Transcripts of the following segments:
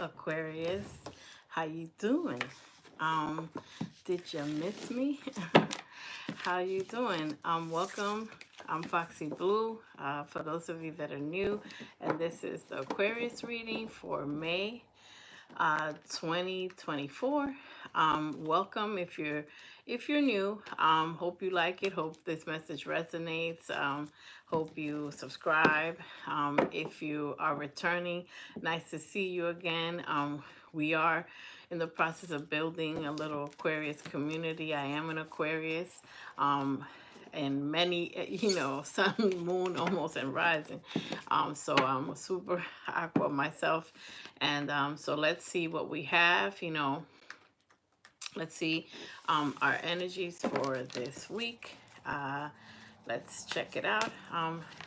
Aquarius. How you doing? Did you miss me? How you doing? Welcome. I'm Foxy Blue. For those of you that are new, and this is the Aquarius reading for May 2024. Welcome if you're new. Hope you like it. Hope this message resonates. Hope you subscribe. If you are returning, nice to see you again. We are in the process of building a little Aquarius community. I am an Aquarius. And many, sun, moon, almost, and rising. So I'm a super aqua myself. And so let's see what we have, let's see our energies for this week. Let's check it out.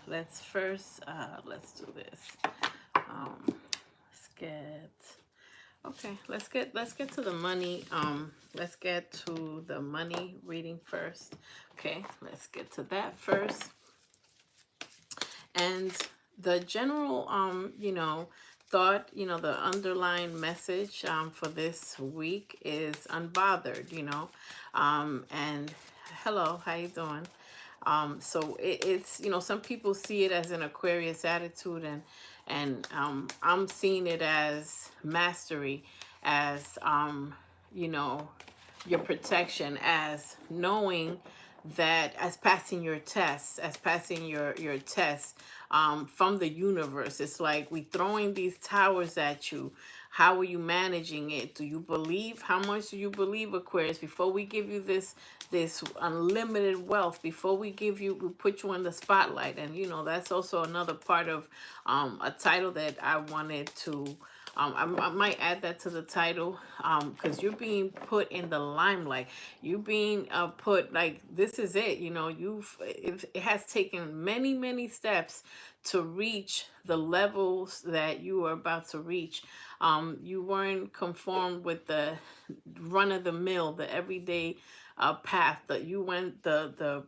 Let's first, let's do this. Let's get, okay, let's get to the money. Let's get to the money reading first. Okay, let's get to that first. And the general, thought, the underlying message for this week is unbothered, and hello, how you doing? So it's, some people see it as an Aquarius attitude, and I'm seeing it as mastery, as, your protection, as knowing that, as passing your tests, as passing your tests from the universe. It's like we throwing these towers at you. How are you managing it? Do you believe? How much do you believe, Aquarius? Before we give you this unlimited wealth, before we put you in the spotlight. And that's also another part of a title that I wanted to I might add that to the title, because you're being put in the limelight. You're being put, like, this is it. It has taken many, many steps to reach the levels that you are about to reach. You weren't conformed with the run-of-the-mill, the everyday path. That you went the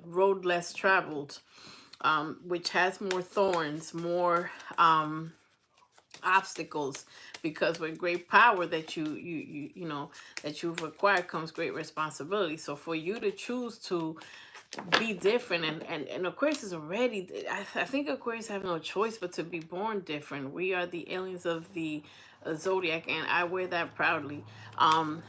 road less traveled, which has more thorns, more obstacles, because with great power that that you've acquired comes great responsibility. So for you to choose to be different, and Aquarius is already, I think Aquarius have no choice but to be born different. We are the aliens of the zodiac, and I wear that proudly. But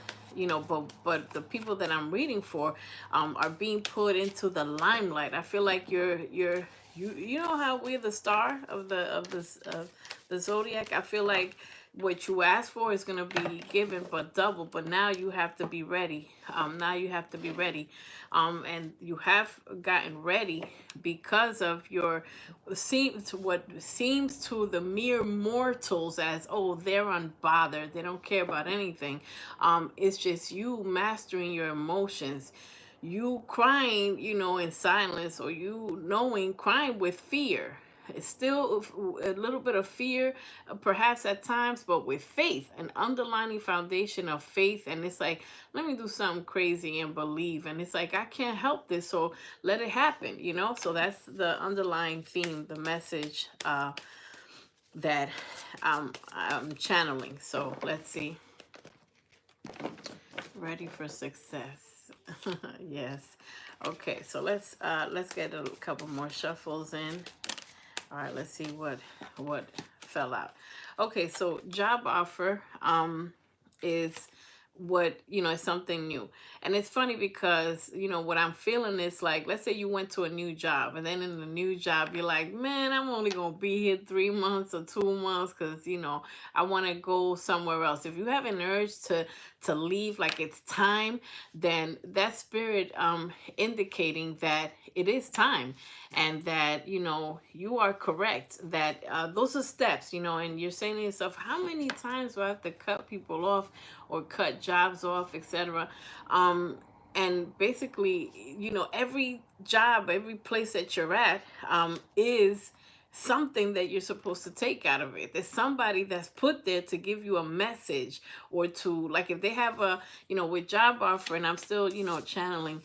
the people that I'm reading for are being put into the limelight. I feel like you know how we're the star of the zodiac. I feel like what you ask for is going to be given, but double. But now you have to be ready. Now you have to be ready. And you have gotten ready because of what seems to the mere mortals as, oh, they're unbothered, they don't care about anything. It's just you mastering your emotions, you crying, in silence, or crying with fear. It's still a little bit of fear, perhaps at times, but with faith, an underlying foundation of faith. And it's like, let me do something crazy and believe. And it's like, I can't help this, so let it happen, So that's the underlying theme, the message that I'm channeling. So let's see. Ready for success. Yes. Okay, so let's get a couple more shuffles in. All right, let's see what fell out. Okay, so job offer is what, is something new. And it's funny because, what I'm feeling is like, let's say you went to a new job, and then in the new job, you're like, man, I'm only going to be here 3 months or 2 months because, I want to go somewhere else. If you have an urge to leave, like it's time, then that spirit indicating that it is time, and that, you are correct, that those are steps, and you're saying to yourself, how many times do I have to cut people off or cut jobs off, etc. And basically, every job, every place that you're at is something that you're supposed to take out of it. There's somebody that's put there to give you a message, or to, like, if they have a, with job offer, and I'm still, channeling.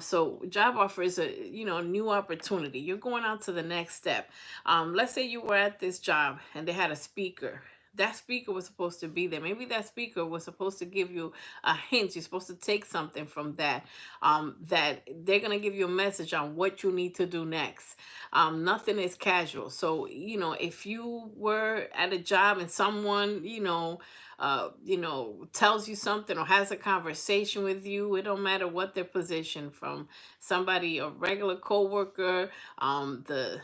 So job offer is a, new opportunity. You're going on to the next step. Let's say you were at this job and they had a speaker that speaker was supposed to be there. Maybe that speaker was supposed to give you a hint. You're supposed to take something from that, that they're going to give you a message on what you need to do next. Nothing is casual. So, if you were at a job and someone, tells you something or has a conversation with you, it don't matter what their position, from somebody, a regular coworker, the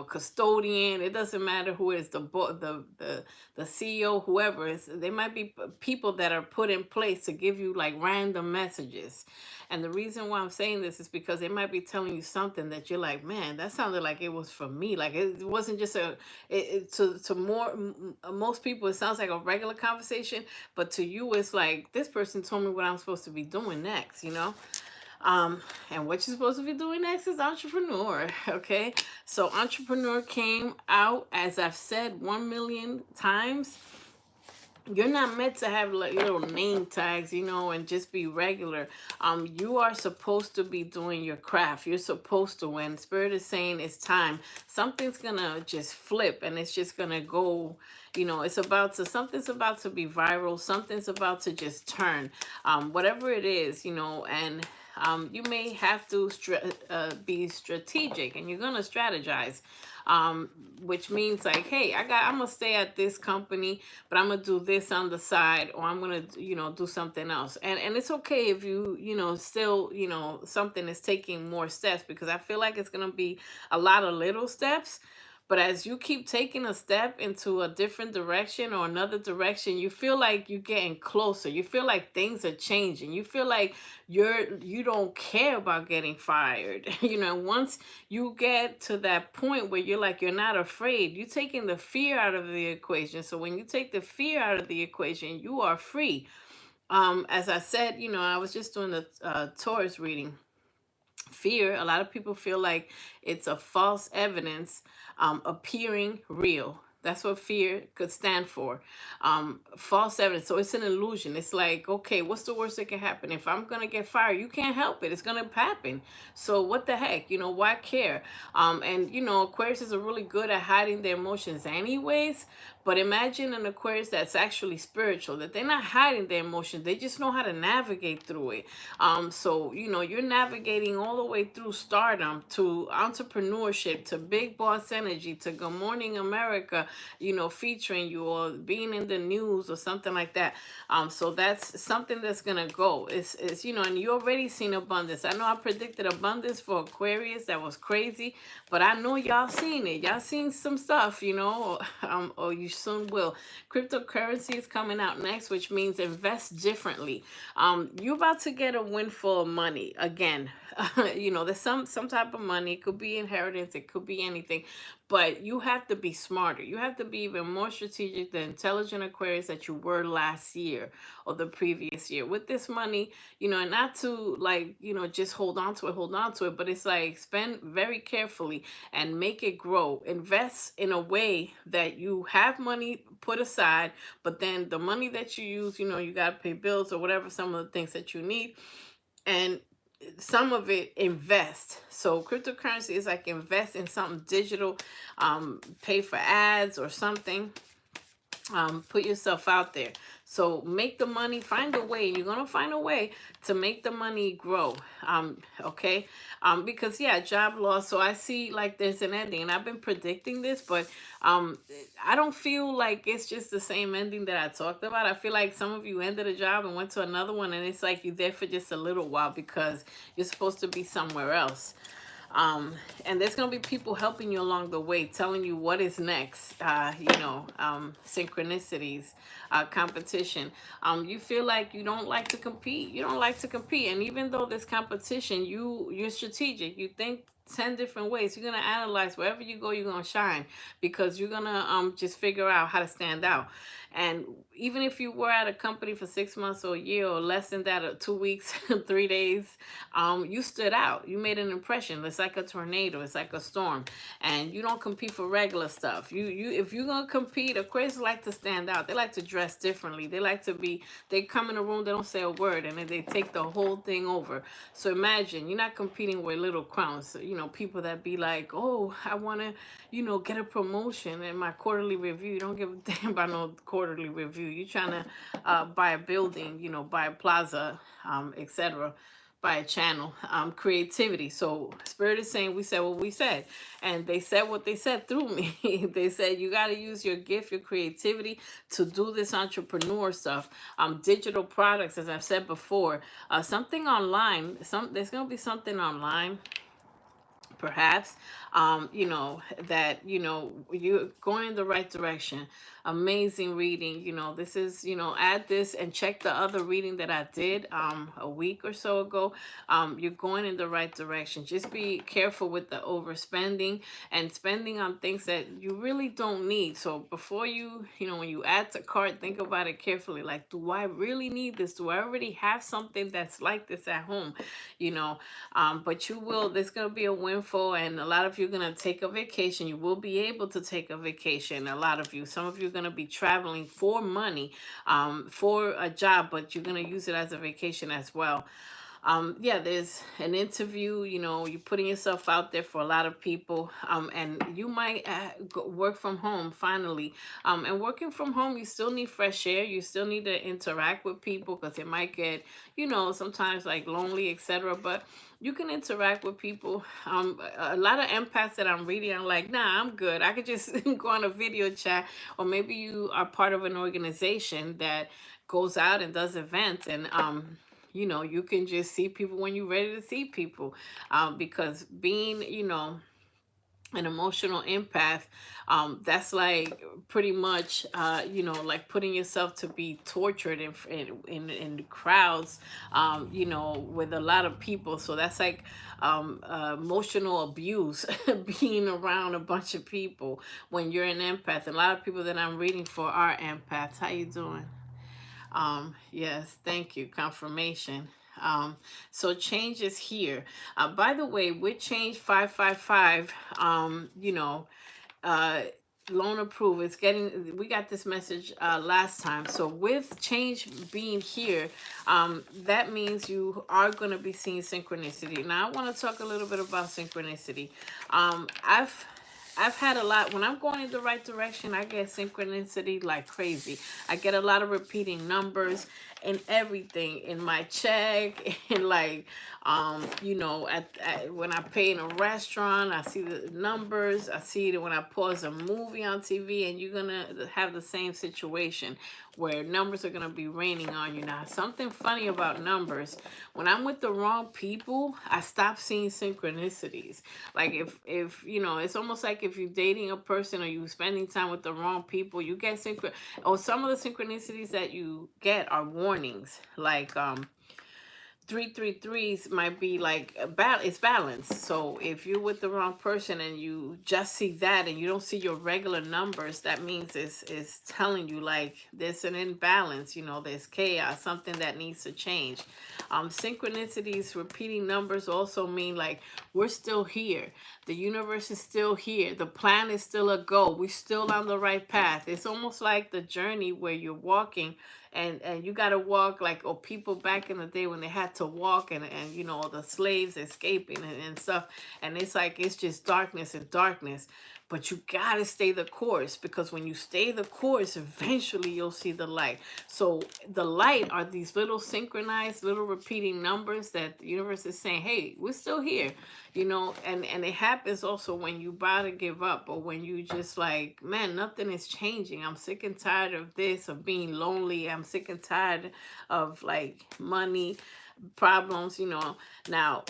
custodian. It doesn't matter who is the CEO, whoever is. They might be people that are put in place to give you like random messages. And the reason why I'm saying this is because they might be telling you something that you're like, man, that sounded like it was for me. Like it wasn't just to most people it sounds like a regular conversation, but to you it's like, this person told me what I'm supposed to be doing next. And what you're supposed to be doing next is entrepreneur. Okay, so entrepreneur came out, as I've said 1 million times. You're not meant to have like little name tags, and just be regular. You are supposed to be doing your craft. You're supposed to, when spirit is saying it's time, something's gonna just flip, and it's just gonna go. Something's about to be viral. Something's about to just turn. Whatever it is, and you may have to be strategic, and you're gonna strategize, which means like, hey, I'm gonna stay at this company, but I'm gonna do this on the side, or I'm gonna do something else. And it's okay if still something is taking more steps, because I feel like it's gonna be a lot of little steps. But as you keep taking a step into a different direction or another direction, you feel like you're getting closer. You feel like things are changing. You feel like you don't care about getting fired. Once you get to that point where you're like, you're not afraid, you're taking the fear out of the equation. So when you take the fear out of the equation, you are free. As I said, I was just doing the Taurus reading. Fear, a lot of people feel like it's a false evidence appearing real. That's what fear could stand for. False evidence. So it's an illusion. It's like, okay, what's the worst that can happen? If I'm going to get fired, you can't help it. It's going to happen. So what the heck? Why care? And Aquarius are really good at hiding their emotions anyways. But imagine an Aquarius that's actually spiritual, that they're not hiding their emotions. They just know how to navigate through it. So, you're navigating all the way through stardom to entrepreneurship to big boss energy to Good Morning America, featuring you or being in the news or something like that. So that's something that's going to go. And you already seen abundance. I know I predicted abundance for Aquarius. That was crazy. But I know y'all seen it. Y'all seen some stuff, or you soon will. Cryptocurrency is coming out next, which means invest differently. You're about to get a windfall of money again. There's some type of money. It could be inheritance. It could be anything. But you have to be smarter. You have to be even more strategic, the intelligent Aquarius that you were last year or the previous year. With this money, and not to like, just hold on to it, but it's like spend very carefully and make it grow. Invest in a way that you have money put aside, but then the money that you use, you got to pay bills or whatever, some of the things that you need. And some of it invest. So cryptocurrency is like invest in something digital, pay for ads or something, put yourself out there. So make the money, find a way. You're gonna find a way to make the money grow. Okay, because yeah, job loss. So I see like there's an ending, and I've been predicting this, but I don't feel like it's just the same ending that I talked about. I feel like some of you ended a job and went to another one, and it's like you're there for just a little while because you're supposed to be somewhere else. And there's going to be people helping you along the way, telling you what is next, synchronicities, competition. You feel like you don't like to compete. You don't like to compete. And even though there's competition, you're strategic. You think 10 different ways. You're going to analyze wherever you go, you're going to shine because you're going to just figure out how to stand out. And even if you were at a company for 6 months or a year or less than that, or 2 weeks, 3 days, you stood out. You made an impression. It's like a tornado. It's like a storm. And you don't compete for regular stuff. If you're going to compete, Aquarius like to stand out. They like to dress differently. They come in a room, they don't say a word, and then they take the whole thing over. So imagine, you're not competing with little crumbs. you know, people that be like, oh, I want to, you know, get a promotion in my quarterly review. You don't give a damn about no quarterly review. You're trying to buy a building, you know, buy a plaza, etc., by a channel. Creativity. So Spirit is saying we said what we said, and they said what they said through me. They said you got to use your gift, your creativity to do this entrepreneur stuff. Digital products, as I've said before, something online. There's gonna be something online, perhaps, you know, that, you know, you're going in the right direction. Amazing reading. You know, this is, you know, add this and check the other reading that I did a week or so ago. You're going in the right direction. Just be careful with the overspending and spending on things that you really don't need. So before you know, when you add to cart, think about it carefully. Like, do I really need this? Do I already have something that's like this at home? You know, but you will, there's going to be a windfall, and a lot of you are going to take a vacation. You will be able to take a vacation. A lot of you, some of you are going to be traveling for money, for a job, but you're going to use it as a vacation as well. Yeah, there's an interview, you know, you're putting yourself out there for a lot of people, and you might work from home finally. And working from home, you still need fresh air. You still need to interact with people because it might get, you know, sometimes like lonely, etc. But you can interact with people. A lot of empaths that I'm reading, I'm like, nah, I'm good. I could just go on a video chat, or maybe you are part of an organization that goes out and does events, and you know, you can just see people when you're ready to see people, because being, you know, an emotional empath, that's like pretty much, you know, like putting yourself to be tortured in crowds, you know, with a lot of people. So that's like emotional abuse, being around a bunch of people when you're an empath. And a lot of people that I'm reading for are empaths. How you doing? Yes, thank you. Confirmation. So change is here. By the way, with change 555, you know, uh, loan approved. It's getting, we got this message last time. So with change being here, that means you are going to be seeing synchronicity. Now I want to talk a little bit about synchronicity. I've had a lot, when I'm going in the right direction, I get synchronicity like crazy. I get a lot of repeating numbers and everything in my check, and like, you know, when I pay in a restaurant, I see the numbers. I see it when I pause a movie on TV, and you're gonna have the same situation where numbers are gonna be raining on you. Now, something funny about numbers, when I'm with the wrong people, I stop seeing synchronicities. Like if you know, it's almost like if you're dating a person or you spending time with the wrong people, you get or some of the synchronicities that you get are warnings. Like 333s might be like it's balanced. So if you're with the wrong person and you just see that and you don't see your regular numbers, that means it's telling you like there's an imbalance, you know, there's chaos, something that needs to change. Synchronicities, repeating numbers also mean like we're still here. The universe is still here. The plan is still a go. We're still on the right path. It's almost like the journey where you're walking, and you got to walk like, or people back in the day when they had to walk, and you know, the slaves escaping and stuff, and it's like it's just darkness and darkness, but you got to stay the course, because when you stay the course, eventually you'll see the light. So the light are these little synchronized little repeating numbers that the universe is saying, hey, we're still here, you know. And it happens also when you about to give up, or when you just like, man, nothing is changing. I'm sick and tired of this, of being lonely. I'm sick and tired of like money problems, you know. Now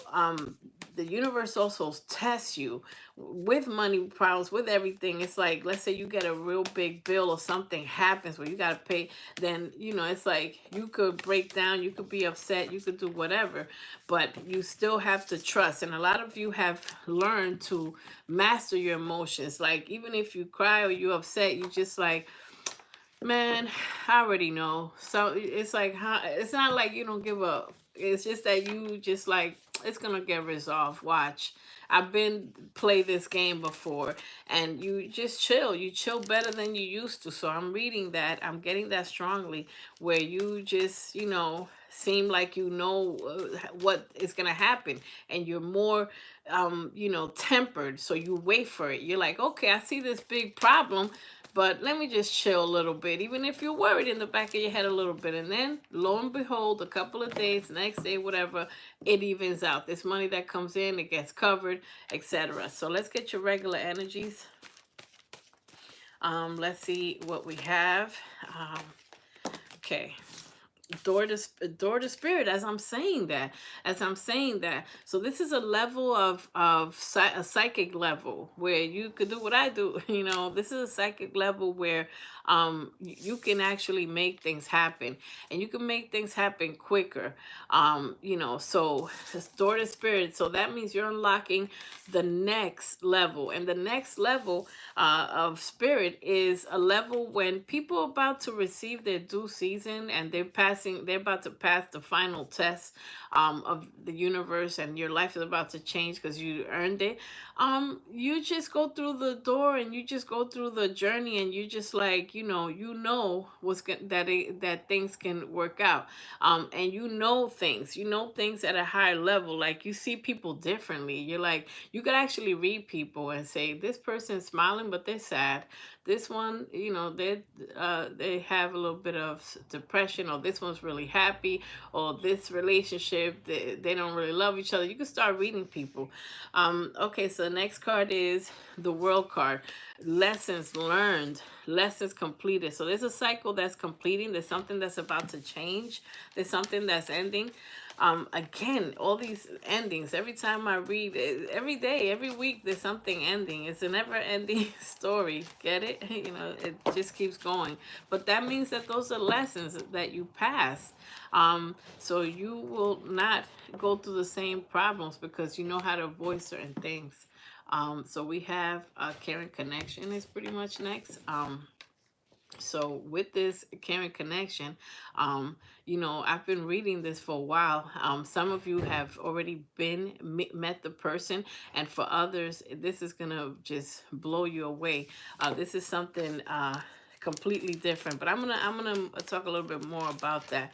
the universe also tests you with money problems, with everything. It's like, let's say you get a real big bill or something happens where you got to pay, then you know, it's like you could break down, you could be upset, you could do whatever, but you still have to trust. And a lot of you have learned to master your emotions. Like even if you cry or you're upset, you just like, man, I already know. So it's like, it's not like you don't give up. It's just that you just like, it's gonna get resolved. Watch. I've been play this game before, and you just chill. You chill better than you used to. So I'm reading that. I'm getting that strongly, where you just, you know, seem like you know what is going to happen, and you're more you know, tempered, so you wait for it. You're like, okay, I see this big problem, but let me just chill a little bit, even if you're worried in the back of your head a little bit. And then lo and behold, a couple of days, next day, whatever, it evens out. This money that comes in, it gets covered, etc. So let's get your regular energies. Let's see what we have. Okay, door to spirit, as I'm saying that. So this is a level of a psychic level where you could do what I do. You know, this is a psychic level where you can actually make things happen, and you can make things happen quicker. You know, so it's door to spirit, so that means you're unlocking the next level. And the next level of spirit is a level when people are about to receive their due season, and they're about to pass the final test of the universe, and your life is about to change because you earned it. You just go through the door, and you just go through the journey, and you just like, you know that things can work out. And you know things at a higher level. Like, you see people differently. You're like, you could actually read people and say, this person's smiling but they're sad. This one, they have a little bit of depression, or this one's really happy, or this relationship, they don't really love each other. You can start reading people. Okay, so the next card is the World card. Lessons learned, lessons completed. So there's a cycle that's completing. There's something that's about to change. There's something that's ending. Again, all these endings, every time I read, every day, every week, there's something ending. It's a never ending story. Get it? It just keeps going. But that means that those are lessons that you pass. So you will not go through the same problems because you know how to avoid certain things. So we have caring connection is pretty much next. So with this caring connection, I've been reading this for a while. Some of you have already met the person, and for others, this is gonna just blow you away. This is something completely different, but I'm gonna talk a little bit more about that,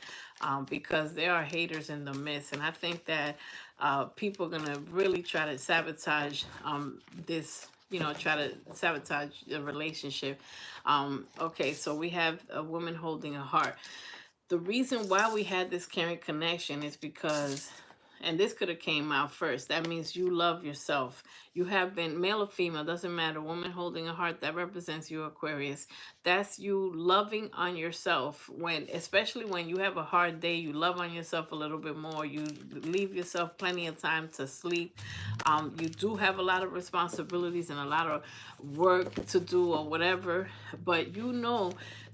because there are haters in the midst, and I think that people are gonna really try to sabotage this, try to sabotage the relationship. Okay, so we have a woman holding a heart. The reason why we had this caring connection is because, and this could have came out first, that means you love yourself. You have been, male or female, doesn't matter, woman holding a heart, that represents you, Aquarius. That's you loving on yourself. Especially when you have a hard day, you love on yourself a little bit more. You leave yourself plenty of time to sleep. You do have a lot of responsibilities and a lot of work to do or whatever, but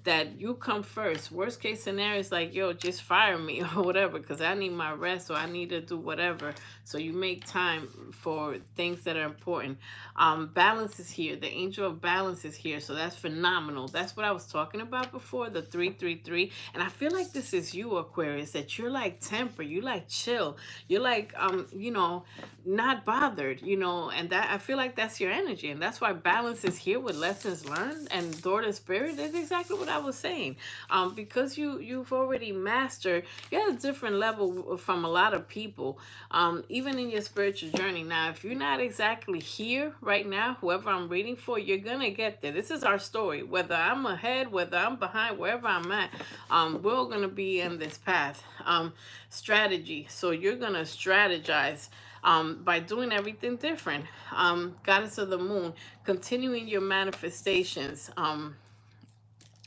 that you come first. Worst case scenario is like, yo, just fire me or whatever, because I need my rest, or I need to do whatever. So you make time for things that are important. Balance is here. The angel of balance is here. So that's phenomenal. That's what I was talking about before, the 333. And I feel like this is you, Aquarius, that you're like temper, you like chill. You're like, not bothered, and that, I feel like that's your energy. And that's why balance is here with lessons learned and door to spirit. That's exactly what I was saying. Because you've already mastered, you're at a different level from a lot of people, even in your spiritual journey. Now, if you're not exactly here right now, whoever I'm reading for, you're gonna get there. This is our story. Whether I'm ahead, whether I'm behind, wherever I'm at, we're all gonna be in this path. Strategy. So you're gonna strategize by doing everything different. Goddess of the moon, continuing your manifestations.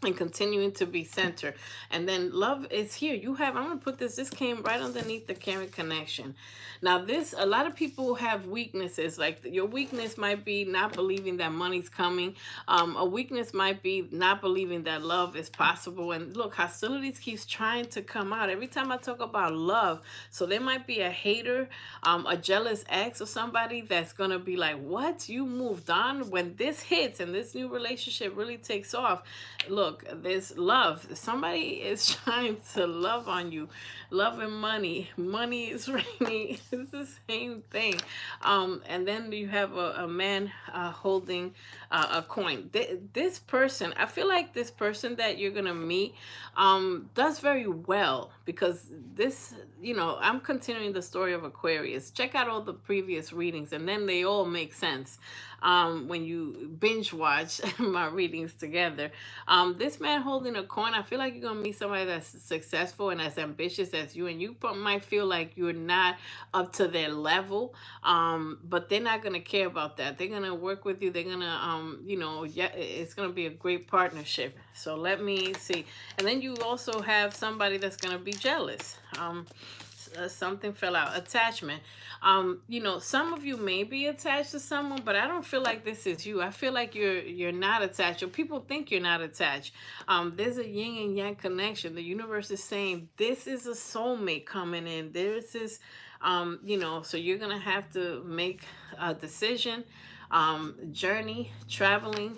And continuing to be centered. And then love is here. I'm going to put this came right underneath the caring connection. Now a lot of people have weaknesses. Like, your weakness might be not believing that money's coming. A weakness might be not believing that love is possible. And look, hostilities keeps trying to come out every time I talk about love. So there might be a hater, a jealous ex, or somebody that's going to be like, what? You moved on? When this hits and this new relationship really takes off, look, there's love. Somebody is trying to love on you. Love and money. Money is raining. It's the same thing. And then you have a man holding a coin. This person, I feel like this person that you're gonna meet does very well, because this, I'm continuing the story of Aquarius. Check out all the previous readings, and then they all make sense when you binge watch my readings together. This man holding a coin, I feel like you're gonna meet somebody that's successful and as ambitious as you, and you might feel like you're not up to their level, but they're not gonna care about that. They're gonna work with you. They're gonna, yeah, it's gonna be a great partnership. So let me see. And then you also have somebody that's gonna be jealous. Something fell out. Attachment. Some of you may be attached to someone, but I don't feel like this is you. I feel like you're not attached, or people think you're not attached. There's a yin and yang connection. The universe is saying this is a soulmate coming in. There's this, so you're gonna have to make a decision, journey, traveling,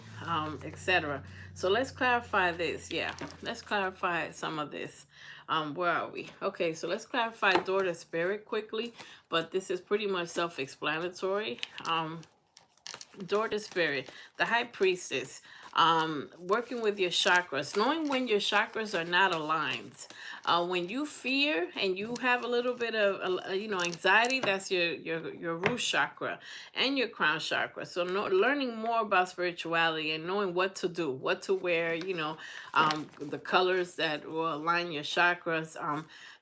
etc. So let's clarify this. Yeah, let's clarify some of this. Where are we? Okay, so let's clarify daughter spirit quickly, but this is pretty much self-explanatory. Daughter spirit, the high priestess, working with your chakras, knowing when your chakras are not aligned. When you fear and you have a little bit of anxiety, that's your root chakra and your crown chakra. So learning more about spirituality and knowing what to do, what to wear, the colors that will align your chakras.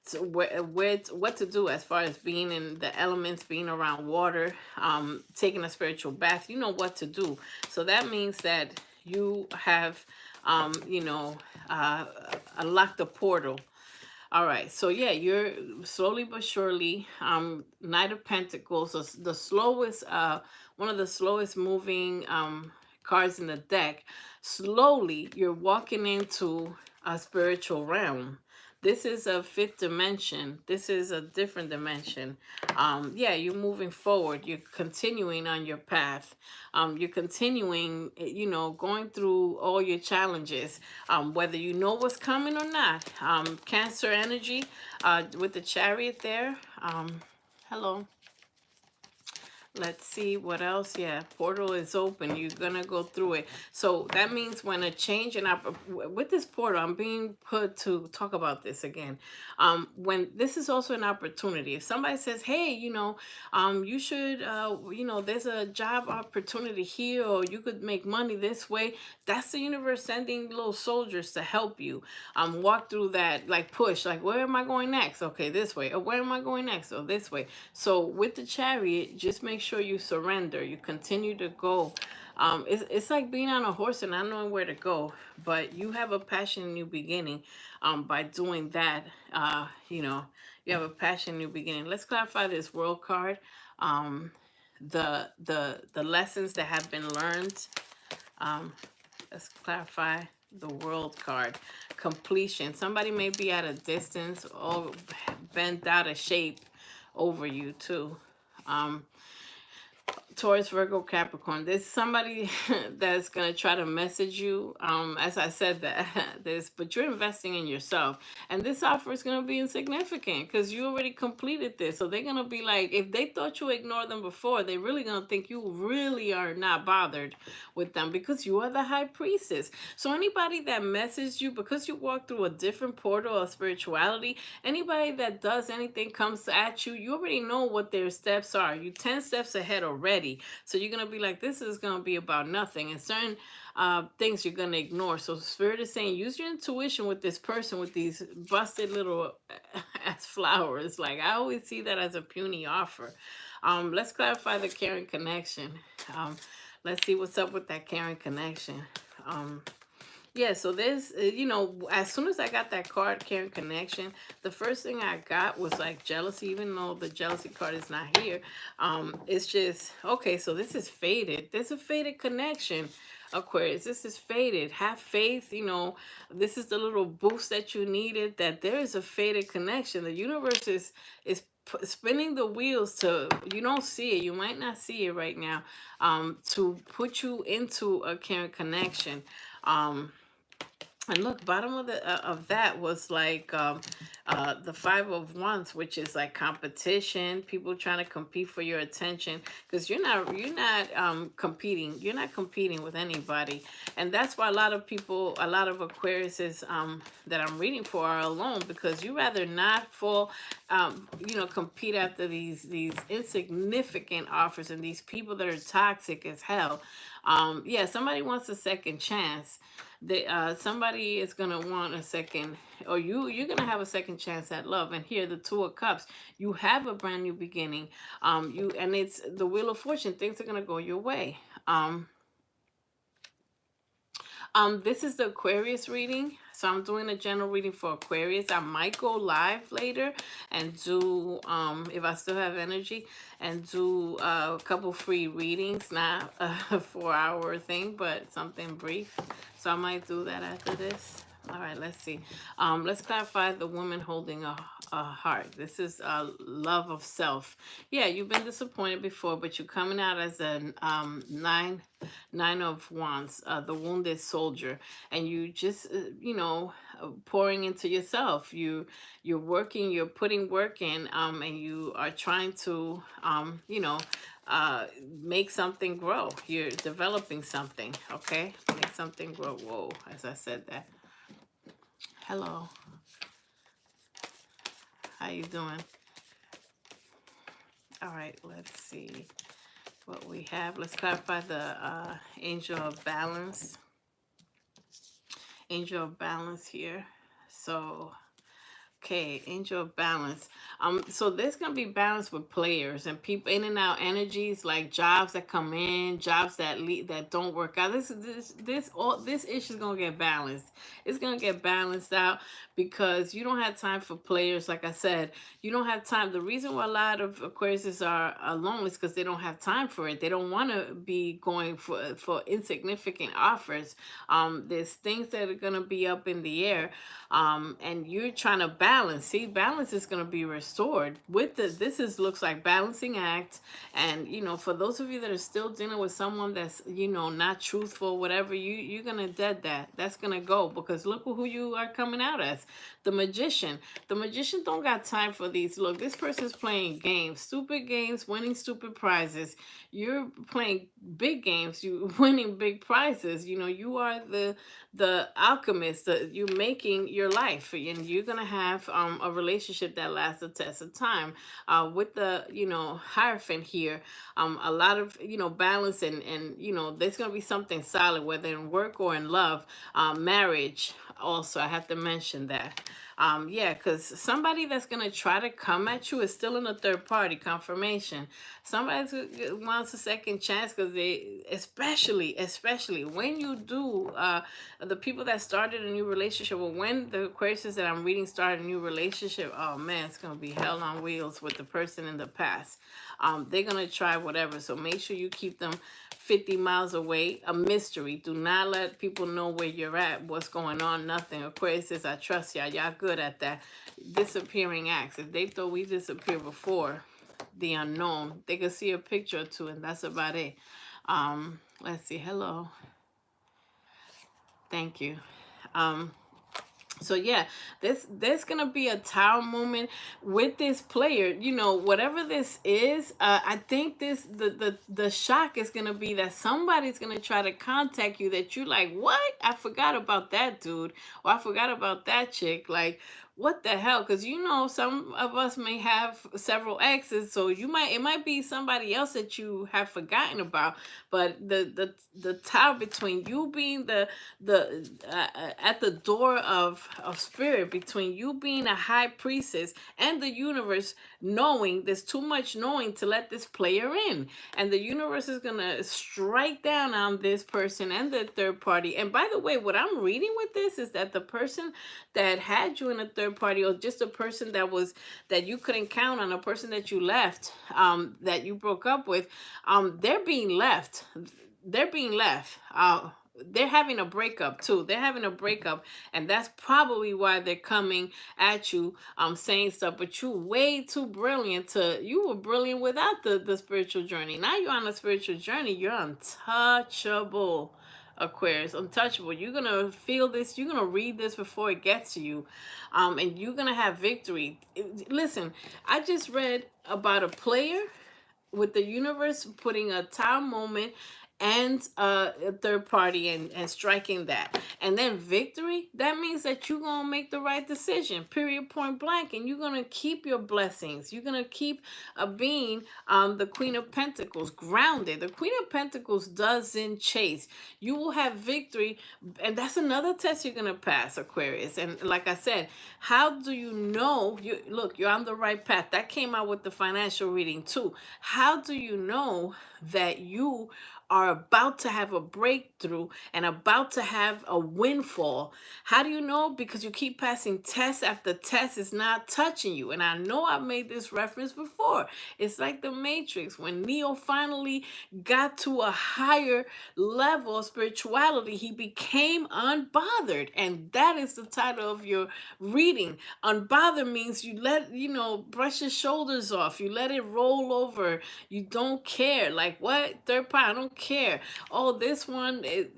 So what to do as far as being in the elements, being around water, taking a spiritual bath. You know what to do. So that means that you have, unlocked the portal. All right, so yeah, you're slowly but surely, Knight of Pentacles, the slowest, one of the slowest moving cards in the deck. Slowly, you're walking into a spiritual realm. This is a fifth dimension. This is a different dimension. Yeah, you're moving forward. You're continuing on your path. You're continuing, going through all your challenges, whether you know what's coming or not. Cancer energy with the Chariot there. Hello. Let's see what else. Yeah, portal is open. You're gonna go through it. So that means when a change in with this portal, I'm being put to talk about this again. When this is also an opportunity. If somebody says, "Hey, you should, there's a job opportunity here, or you could make money this way," that's the universe sending little soldiers to help you walk through that, like push, like where am I going next? Okay, this way. Or where am I going next? Or this way. So with the Chariot, just make sure you surrender. You continue to go. It's like being on a horse and not knowing where to go, but you have a passion new beginning by doing that. You have a passion new beginning. Let's clarify this world card. The lessons that have been learned. Let's clarify the world card. Completion. Somebody may be at a distance or bent out of shape over you too. Taurus, Virgo, Capricorn. There's somebody that's gonna try to message you. As I said that but you're investing in yourself, and this offer is gonna be insignificant because you already completed this. So they're gonna be like, if they thought you ignored them before, they really gonna think you really are not bothered with them because you are the high priestess. So anybody that messaged you because you walk through a different portal of spirituality, anybody that does anything comes at you, you already know what their steps are. You 10 steps ahead already. So you're going to be like, this is going to be about nothing. And certain things you're going to ignore. So Spirit is saying, use your intuition with this person with these busted little ass flowers. Like, I always see that as a puny offer. Let's clarify the caring connection. Let's see what's up with that caring connection. Yeah, so there's, as soon as I got that card, Caring Connection, the first thing I got was like jealousy, even though the jealousy card is not here. It's just, okay, so this is faded. There's a faded connection, Aquarius. This is faded. Have faith, this is the little boost that you needed, that there is a faded connection. The universe is spinning the wheels to, you don't see it, you might not see it right now, to put you into a caring connection. And look, bottom of that was like the Five of Wands, which is like competition, people trying to compete for your attention, because you're not competing, you're not competing with anybody. And that's why a lot of people, a lot of Aquariuses that I'm reading for are alone, because you rather not fall, compete after these insignificant offers and these people that are toxic as hell. Yeah, somebody wants a second chance. Somebody is gonna want a second, or you're gonna have a second chance at love. And here, the Two of Cups, you have a brand new beginning. And it's the Wheel of Fortune. Things are gonna go your way. This is the Aquarius reading. So I'm doing a general reading for Aquarius. I might go live later and do, if I still have energy, and do a couple free readings, not a 4 hour thing, but something brief. So I might do that after this. All right, let's see. Let's clarify the woman holding a heart. This is love of self. Yeah, you've been disappointed before, but you're coming out as a nine of wands, the wounded soldier. And you just pouring into yourself. You're working, you're putting work in, and you are trying to make something grow. You're developing something. Okay, make something grow. Whoa, as I said that. Hello, how you doing? All right, let's see what we have. Let's clarify the angel of balance. Angel of balance here. So, okay, angel of balance. So there's gonna be balance with players and people in and out energies, like jobs that come in, jobs that that don't work out. This issue is gonna get balanced. It's gonna get balanced out, because you don't have time for players. Like I said, you don't have time. The reason why a lot of Aquariuses are alone is because they don't have time for it. They don't want to be going for insignificant offers. There's things that are gonna be up in the air, and you're trying to balance. See, balance is going to be restored with this is looks like balancing act. And for those of you that are still dealing with someone that's not truthful, whatever, you're going to dead that. That's going to go, because look who you are coming out as. The magician. The magician don't got time for these. Look, this person's playing games, stupid games, winning stupid prizes. You're playing big games, you winning big prizes. You are the alchemist. You're making your life, and you're gonna have a relationship that lasts the test of time. With the Hierophant here, a lot of balance, and there's gonna be something solid, whether in work or in love, marriage. Also, I have to mention that. Yeah, because somebody that's gonna try to come at you is still in a third party confirmation. Somebody wants a second chance, because they, especially when you do, the people that started a new relationship, or when the Aquarius that I'm reading started a new relationship, oh man, it's gonna be hell on wheels with the person in the past. They're gonna try whatever, so make sure you keep them 50 miles away. A mystery. Do not let people know where you're at, what's going on, nothing. Aquarius says, I trust y'all. Y'all good at that. Disappearing acts. If they thought we disappeared before, the unknown, they could see a picture or two, and that's about it. Let's see. Hello. Thank you. Um, so yeah, there's gonna be a tower moment with this player. Whatever this is, I think the shock is gonna be that somebody's gonna try to contact you, that you like, what? I forgot about that dude, or I forgot about that chick. Like, what the hell? Because some of us may have several exes, so it might be somebody else that you have forgotten about. But the tower between you being the at the door of spirit, between you being a high priestess and the universe, knowing there's too much knowing to let this player in, and the universe is gonna strike down on this person and the third party. And by the way, what I'm reading with this is that the person that had you in a third party, or just a person that you couldn't count on, a person that you left, that you broke up with, they're being left. They're being left. They're having a breakup too. They're having a breakup, and that's probably why they're coming at you, saying stuff. But you way too brilliant you were brilliant without the spiritual journey. Now you're on a spiritual journey. You're untouchable. Aquarius, untouchable. You're gonna feel this, you're gonna read this before it gets to you, and you're gonna have victory. Listen, I just read about a player with the universe putting a time moment and a third party and striking that, and then victory, that means that you're gonna make the right decision, period, point blank, and you're gonna keep your blessings. You're gonna keep being the Queen of Pentacles, grounded. The Queen of Pentacles doesn't chase. You will have victory, and that's another test you're gonna pass, Aquarius. And like I said, how do you know you look, you're on the right path? That came out with the financial reading too. How do you know that you are about to have a breakthrough and about to have a windfall? How do you know? Because you keep passing test after test is not touching you. And I know I've made this reference before. It's like the Matrix. When Neo finally got to a higher level of spirituality, he became unbothered. And that is the title of your reading. Unbothered means you let, brush your shoulders off. You let it roll over. You don't care. Like, what? Third party, I don't care. Oh, this one is,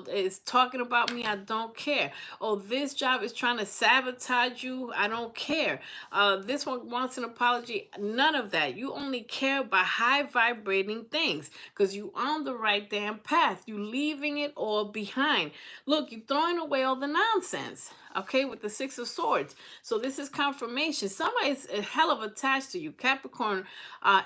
is talking about me. I don't care. Oh, this job is trying to sabotage you. I don't care. This one wants an apology. None of that. You only care about high vibrating things because you on the right damn path. You leaving it all behind. Look, you're throwing away all the nonsense. Okay, with the Six of Swords. So this is confirmation. Somebody's a hell of attached to you. Capricorn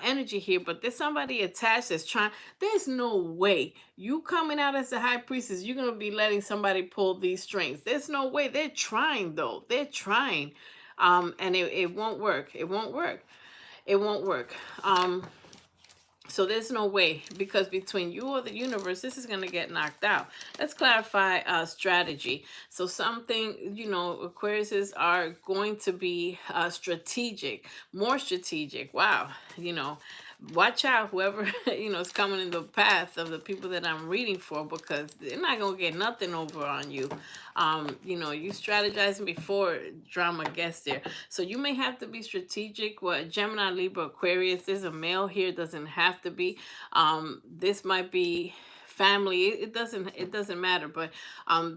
energy here, but there's somebody attached that's trying. There's no way you coming out as the high priestess, you're going to be letting somebody pull these strings. There's no way. They're trying, though. They're trying. And it won't work. It won't work. It won't work. So there's no way, because between you or the universe, this is going to get knocked out. Let's clarify strategy. So something, Aquariuses are going to be strategic, more strategic. Wow. Watch out, whoever, is coming in the path of the people that I'm reading for, because they're not going to get nothing over on you. You strategizing before drama gets there. So you may have to be strategic. What, Gemini, Libra, Aquarius, there's a male here, doesn't have to be. This might be family. It doesn't matter, but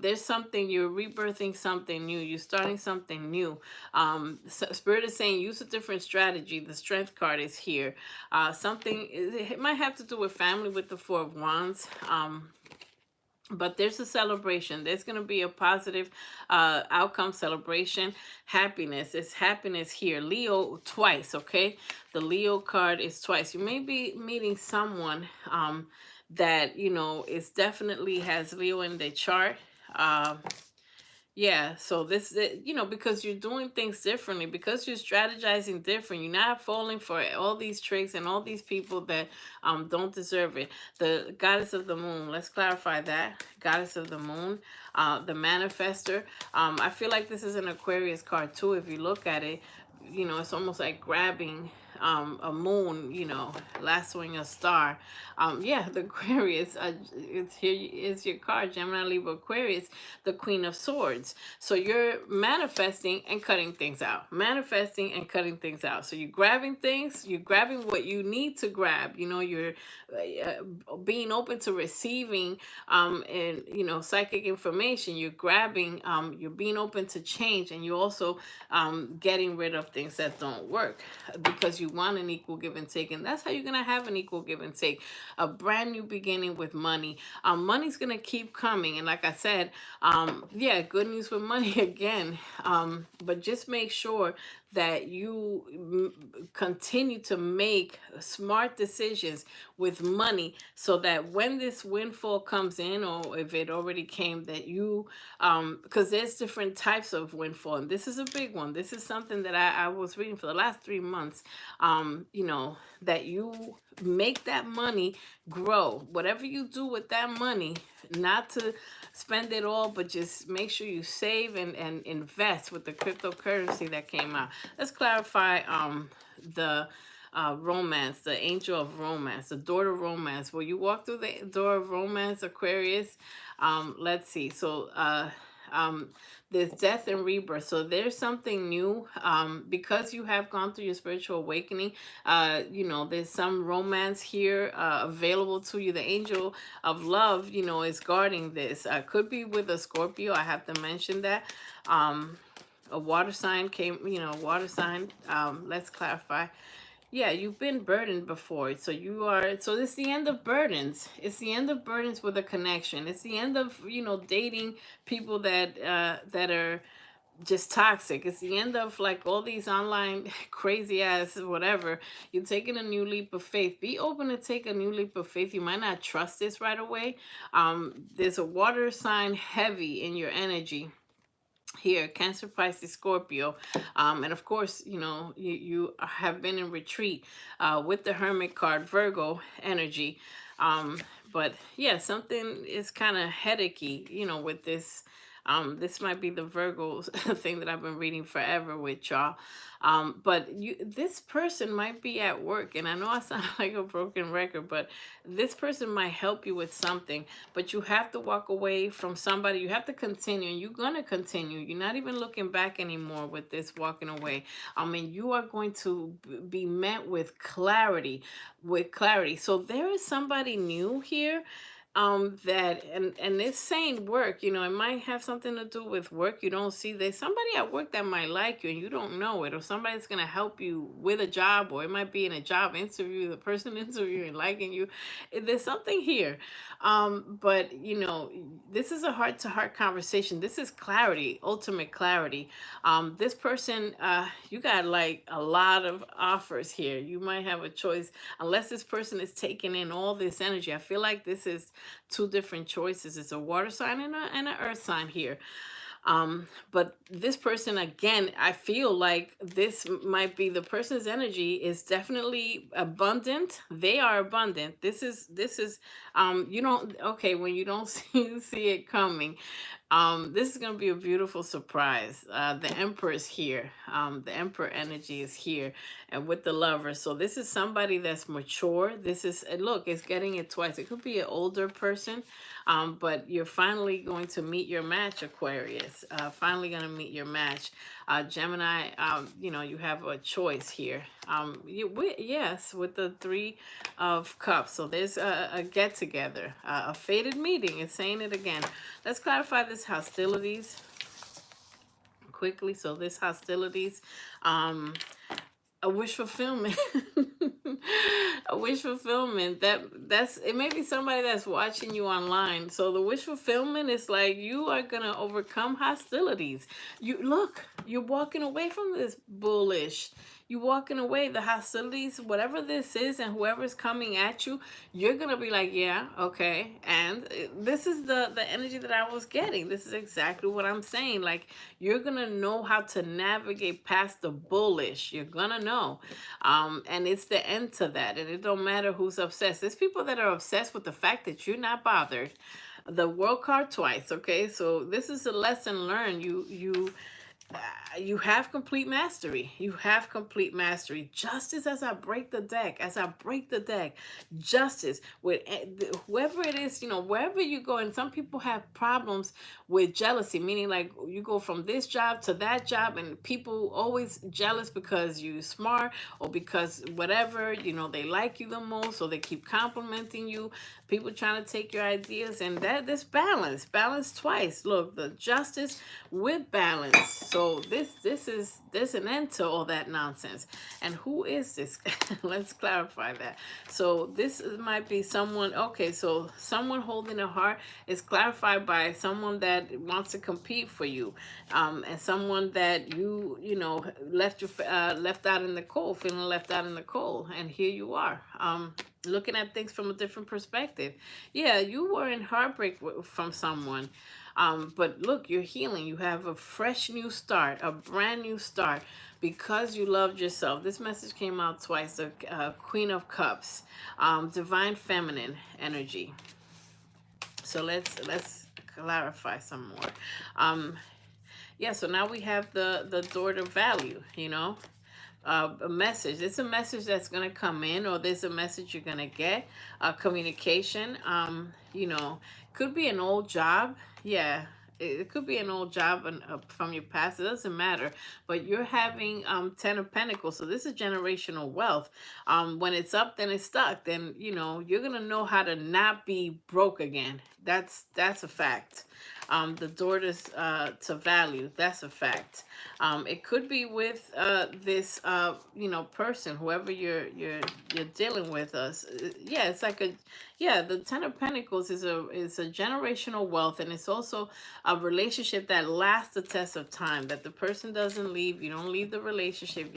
there's something, you're rebirthing something new, you're starting something new. So Spirit is saying use a different strategy. The Strength card is here. Something, it might have to do with family with the Four of Wands. But there's a celebration. There's going to be a positive outcome, celebration, happiness. It's happiness here. Leo twice, okay? The Leo card is twice. You may be meeting someone that, is definitely has Leo in their chart. Yeah, so this, because you're doing things differently, because you're strategizing different, you're not falling for all these tricks and all these people that don't deserve it. The Goddess of the Moon, let's clarify that. Goddess of the Moon, the Manifester. I feel like this is an Aquarius card too. If you look at it, it's almost like grabbing a moon, lassoing a star. Yeah, the Aquarius, it's here is your card, Gemini, Libra, Aquarius, the Queen of Swords. So you're manifesting and cutting things out, manifesting and cutting things out. So you're grabbing things, you're grabbing what you need to grab. You're being open to receiving and psychic information. You're grabbing, you're being open to change, and you're also getting rid of things that don't work, because you want an equal give and take. And that's how you're gonna have an equal give and take. A brand new beginning with money. Money's gonna keep coming, and like I said, yeah, good news with money again. But just make sure that you continue to make smart decisions with money, so that when this windfall comes in, or if it already came, that you, because there's different types of windfall, and this is a big one. This is something that I was reading for the last 3 months. That you make that money grow. Whatever you do with that money, not to spend it all, but just make sure you save and invest with the cryptocurrency that came out. Let's clarify the romance, the angel of romance, the door to romance. Will you walk through the door of romance, Aquarius? Let's see. So There's death and rebirth. So there's something new, because you have gone through your spiritual awakening. You know, there's some romance here available to you. The angel of love, you know, is guarding this. Could be with a Scorpio. I have to mention that. A water sign came, you know, water sign. Let's clarify. Yeah, you've been burdened before. So you are, so it's the end of burdens. It's the end of burdens with a connection. It's the end of, you know, dating people that are just toxic. It's the end of like all these online crazy ass whatever. You're taking a new leap of faith. Be open to take a new leap of faith. You might not trust this right away. There's a water sign heavy in your energy here, Cancer, Pisces, Scorpio. And of course, you know, you have been in retreat with the Hermit card, Virgo energy. But yeah, something is kind of headachy, you know, with this. This might be the Virgo thing that I've been reading forever with y'all. But this person might be at work, and I know I sound like a broken record, but this person might help you with something. But you have to walk away from somebody. You have to continue, and you're gonna continue. You're not even looking back anymore with this walking away. I mean, you are going to be met with clarity, So there is somebody new here, that, and it's saying work, you know, it might have something to do with work. You don't see, there's somebody at work that might like you and you don't know it, or somebody's going to help you with a job, or it might be in a job interview, the person interviewing liking you. There's something here. But you know, this is a heart to heart conversation. This is clarity, ultimate clarity. This person, you got like a lot of offers here. You might have a choice, unless this person is taking in all this energy. I feel like this is two different choices. It's a water sign and an earth sign here. But this person, again, I feel like this might be, the person's energy is definitely abundant. They are abundant. You don't, okay, when you don't see it coming, this is going to be a beautiful surprise. The Emperor is here. The Emperor energy is here, and with the Lover. So this is somebody that's mature. This is, look, it's getting it twice. It could be an older person, but you're finally going to meet your match, Aquarius. Finally going to meet your match. Gemini, you know, you have a choice here. Yes, with the Three of Cups. So there's a get together, a fated meeting. It's saying it again. Let's clarify this hostilities quickly. So this hostilities, a wish fulfillment. A wish fulfillment, that's it. May be somebody that's watching you online. So the wish fulfillment is like, you are gonna overcome hostilities. You're walking away from this bullish. You're walking away, the hostilities, whatever this is, and whoever's coming at you, you're gonna be like, yeah, okay. And this is the energy that I was getting. This is exactly what I'm saying. Like, you're gonna know how to navigate past the bullish. You're gonna know. And it's the end to that. And it don't matter who's obsessed. There's people that are obsessed with the fact that you're not bothered. The World card twice, okay? So this is a lesson learned. You have complete mastery. You have complete mastery. Justice, as I break the deck, justice with whoever it is, you know, wherever you go. And some people have problems with jealousy, meaning like you go from this job to that job, and people always jealous because you're smart, or because whatever, you know, they like you the most, or they keep complimenting you. People trying to take your ideas, and that this balance twice. Look, the justice with balance. So there's an end to all that nonsense. And who is this? Let's clarify that. So this might be someone. Okay, so someone holding a heart is clarified by someone that wants to compete for you, and someone that you know left out in the cold, feeling left out in the cold, and here you are. Looking at things from a different perspective. Yeah, you were in heartbreak from someone. But look, you're healing. You have a fresh new start, a brand new start, because you loved yourself. This message came out twice. The Queen of Cups, divine feminine energy. So let's clarify some more. Yeah, so now we have the door to value, you know. A message. It's a message that's going to come in, or there's a message you're going to get. Communication. You know, could be an old job. Yeah. it could be an old job from your past. It doesn't matter. But you're having 10 of Pentacles. So this is generational wealth. When it's up, then it's stuck. Then, you know, you're going to know how to not be broke again. That's a fact. The door to value. That's a fact. It could be with this you know, person, whoever you're dealing with us. Yeah, it's like a, yeah, the Ten of Pentacles is a generational wealth, and it's also a relationship that lasts the test of time. That the person doesn't leave. You don't leave the relationship.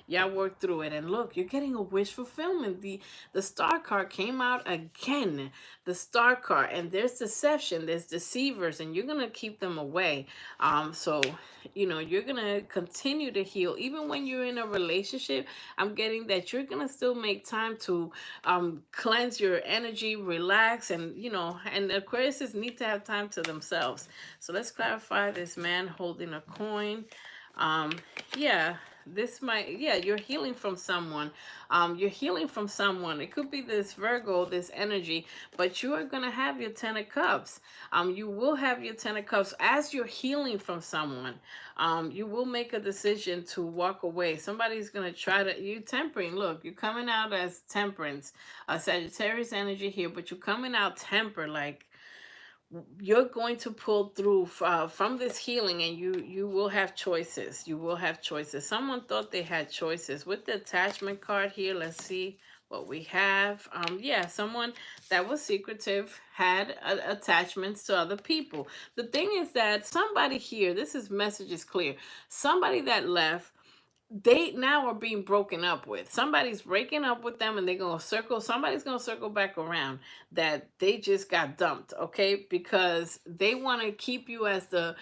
Y'all work through it. And look, you're getting a wish fulfillment. The Star card came out again. The Star card, and there's deception. There's deceivers, and you're gonna keep them away. So you know, you're gonna continue to heal even when you're in a relationship. I'm getting that you're gonna still make time to cleanse your energy, relax, and you know, and Aquariuses need to have time to themselves. So let's clarify this man holding a coin. Yeah, this might, yeah, you're healing from someone. You're healing from someone. It could be this Virgo, this energy, but you are gonna have your Ten of Cups. You will have your Ten of Cups as you're healing from someone. You will make a decision to walk away. Somebody's gonna try to, you tempering. Look, you're coming out as temperance, a Sagittarius energy here, but you're coming out tempered, like you're going to pull through from this healing, and you will have choices. You will have choices. Someone thought they had choices with the attachment card here. Let's see what we have. Yeah, someone that was secretive had attachments to other people. The thing is that somebody here, this is message is clear, somebody that left, they now are being broken up with. Somebody's breaking up with them, and they're gonna circle, somebody's gonna circle back around that they just got dumped, okay? Because they want to keep you as the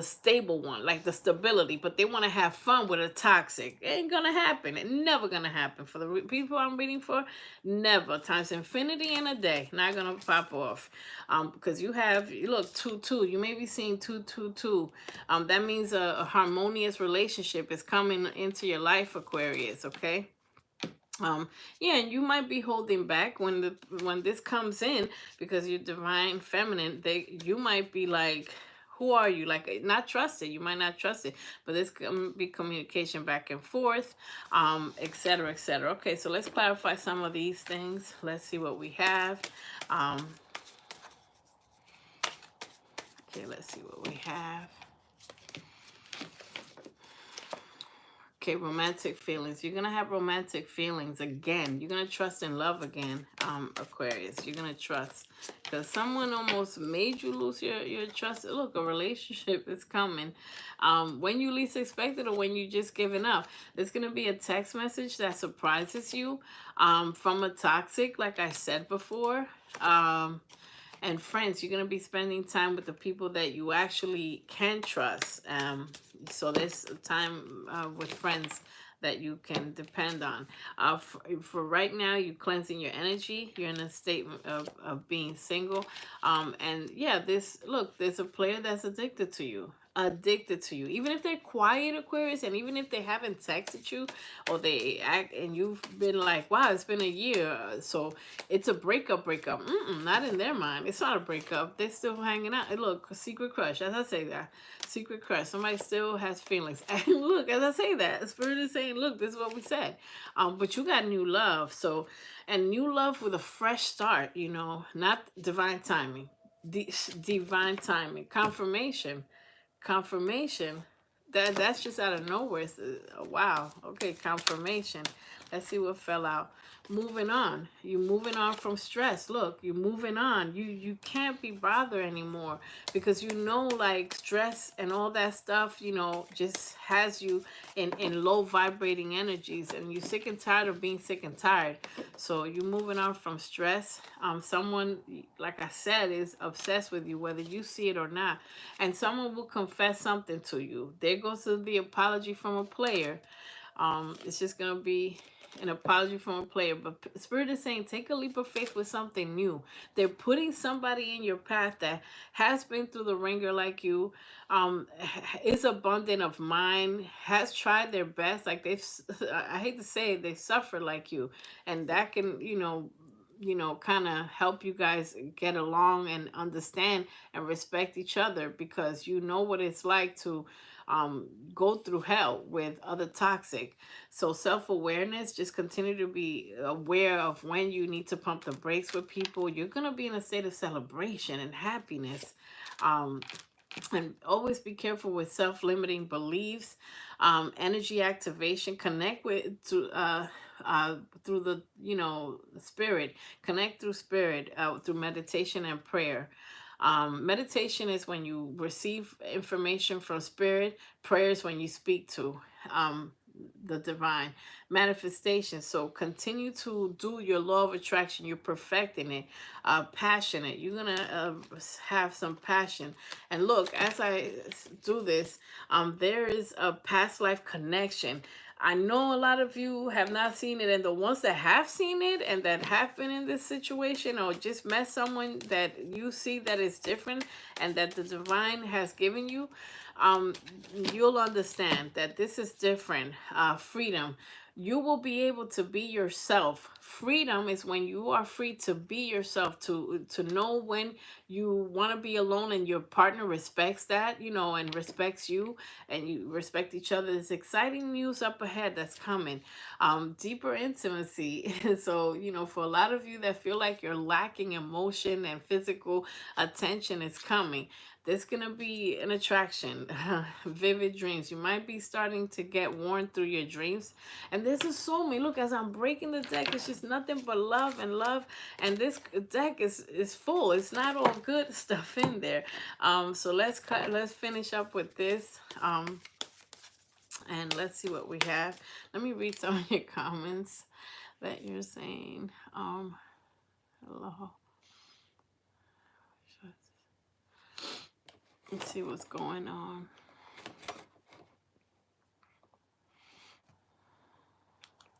stable one, like the stability, but they want to have fun with a toxic. It ain't gonna happen. It never gonna happen for the people I'm reading for. Never. Times infinity in a day. Not gonna pop off. Because you have, look, 2 2. You may be seeing 2 2 2. That means a harmonious relationship is coming into your life, Aquarius, okay? Yeah, and you might be holding back when this comes in, because you're divine feminine. You might be like, who are you? Like, not trusted. You might not trust it, but this can be communication back and forth, etc., etc. Okay, so let's clarify some of these things. Let's see what we have. Okay, let's see what we have. Okay, romantic feelings. You're going to have romantic feelings again. You're going to trust in love again, Aquarius. You're going to trust. Because someone almost made you lose your trust. Look, a relationship is coming. When you least expect it, or when you just giving up. There's going to be a text message that surprises you from a toxic, like I said before. And friends, you're going to be spending time with the people that you actually can trust. So there's time with friends that you can depend on. For right now, you're cleansing your energy. You're in a state of being single. And yeah, look, there's a player that's addicted to you. Addicted to you, even if they're quiet, Aquarius, and even if they haven't texted you, or they act, and you've been like, wow, it's been a year, so it's a breakup. Not in their mind. It's not a breakup. They're still hanging out. And look, secret crush, as I say that, secret crush, somebody still has feelings. And look, as I say that, Spirit is saying, look, this is what we said. But you got new love. So, and new love with a fresh start, you know, not divine timing. Divine timing, confirmation. That's just out of nowhere. It's, wow. Okay, confirmation. Let's see what fell out. Moving on. You're moving on from stress. Look, you're moving on. You can't be bothered anymore, because you know, like, stress and all that stuff, you know, just has you in low vibrating energies, and you're sick and tired of being sick and tired. So you're moving on from stress. Someone, like I said, is obsessed with you, whether you see it or not. And someone will confess something to you. There goes the apology from a player. It's just going to be an apology from a player. But Spirit is saying, take a leap of faith with something new. They're putting somebody in your path that has been through the ringer like you, is abundant of mind, has tried their best. Like, I hate to say it, they suffer like you. And that can, you know, you know, kind of help you guys get along and understand and respect each other, because you know what it's like to go through hell with other toxic. So self-awareness, just continue to be aware of when you need to pump the brakes with people. You're going to be in a state of celebration and happiness. Um, and always be careful with self-limiting beliefs. Energy activation, connect with through the, you know, spirit. Connect through spirit, through meditation and prayer. Meditation is when you receive information from spirit. Prayer is when you speak to um, the divine. Manifestation, so continue to do your law of attraction. You're perfecting it. Passionate, you're gonna have some passion. And look, as I do this, there is a past life connection. I know a lot of you have not seen it, and the ones that have seen it and that have been in this situation, or just met someone that you see that is different and that the divine has given you, um, you'll understand that this is different. Freedom. You will be able to be yourself. Freedom is when you are free to be yourself, to know when you want to be alone and your partner respects that, you know, and respects you, and you respect each other. There's exciting news up ahead that's coming. Deeper intimacy. So, you know, for a lot of you that feel like you're lacking emotion and physical attention, is coming. There's gonna be an attraction. Vivid dreams. You might be starting to get worn through your dreams. And this is soulmate. Look, as I'm breaking the deck, it's just nothing but love and love. And this deck is full. It's not all good stuff in there. So let's finish up with this. And let's see what we have. Let me read some of your comments that you're saying. Hello. Let's see what's going on.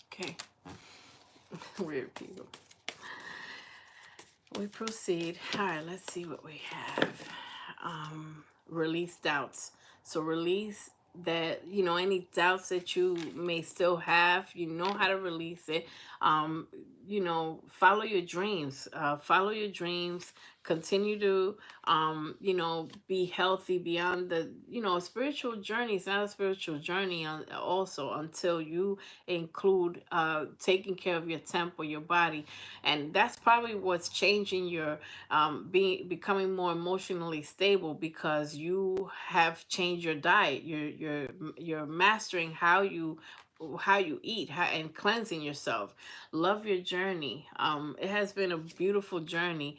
Okay. Weird people. We proceed. All right, let's see what we have. Release doubts. So release that, you know, any doubts that you may still have, you know how to release it. You know, follow your dreams. Follow your dreams. Continue to, you know, be healthy beyond the, you know, spiritual journey. It's not a spiritual journey also until you include taking care of your temple, your body. And that's probably what's changing your becoming more emotionally stable, because you have changed your diet. You're mastering how you eat, and cleansing yourself. Love your journey. It has been a beautiful journey.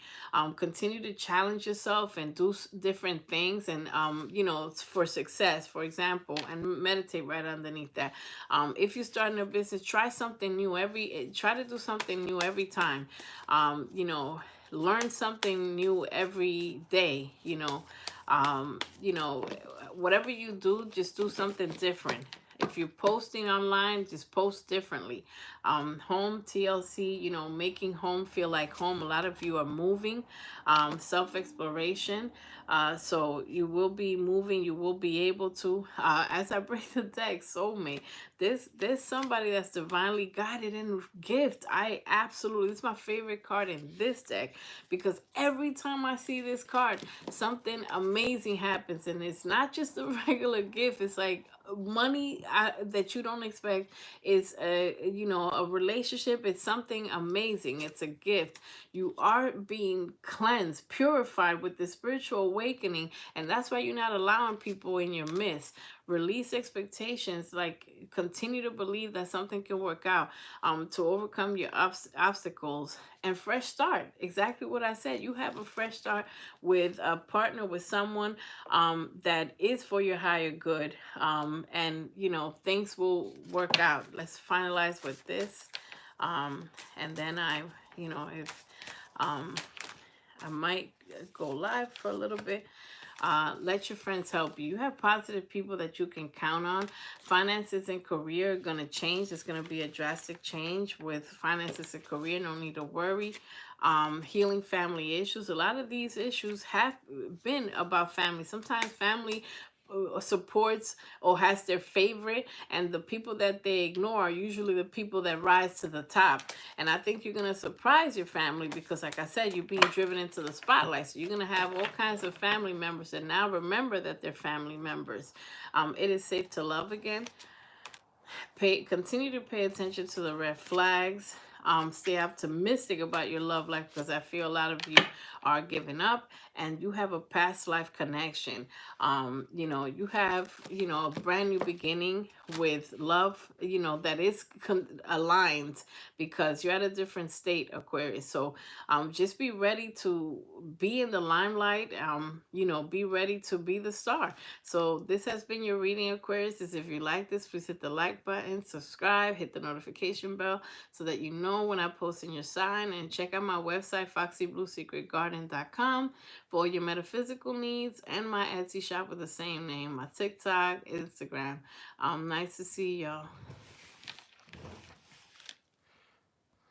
Continue to challenge yourself and do different things, and you know, for success, for example, and meditate right underneath that. If you're starting a business, try something new try to do something new every time. You know, learn something new every day. You know, whatever you do, just do something different. If you're posting online, just post differently. Home TLC, you know, making home feel like home. A lot of you are moving. Self-exploration. So you will be moving. You will be able to. As I break the deck, soulmate. There's somebody that's divinely guided in gift. It's my favorite card in this deck, because every time I see this card, something amazing happens, and it's not just a regular gift. It's like money that you don't expect. Is a, you know, a relationship. It's something amazing. It's a gift. You are being cleansed, purified with the spiritual awakening, and that's why you're not allowing people in your midst. Release expectations. Like, continue to believe that something can work out, to overcome your obstacles. And fresh start. Exactly what I said. You have a fresh start with a partner, with someone that is for your higher good. And, you know, things will work out. Let's finalize with this. And then you know, if I might go live for a little bit. Let your friends help you. You have positive people that you can count on. Finances and career are going to change. It's going to be a drastic change with finances and career. No need to worry. Healing family issues. A lot of these issues have been about family. Sometimes family supports or has their favorite, and the people that they ignore are usually the people that rise to the top. And I think you're going to surprise your family because, like I said, you're being driven into the spotlight. So you're going to have all kinds of family members that now remember that they're family members. It is safe to love again. Continue to pay attention to the red flags. Stay optimistic about your love life because I feel a lot of you are giving up and you have a past life connection. You have, a brand new beginning with love, that is aligned because you're at a different state, Aquarius. So just be ready to be in the limelight. Be ready to be the star. So this has been your reading, Aquarius. If you like this, please hit the like button, subscribe, hit the notification bell so that you know when I post in your sign, and check out my website, foxybluusekretgarden.com, for all your metaphysical needs, and my Etsy shop with the same name, my TikTok, Instagram. Nice to see y'all.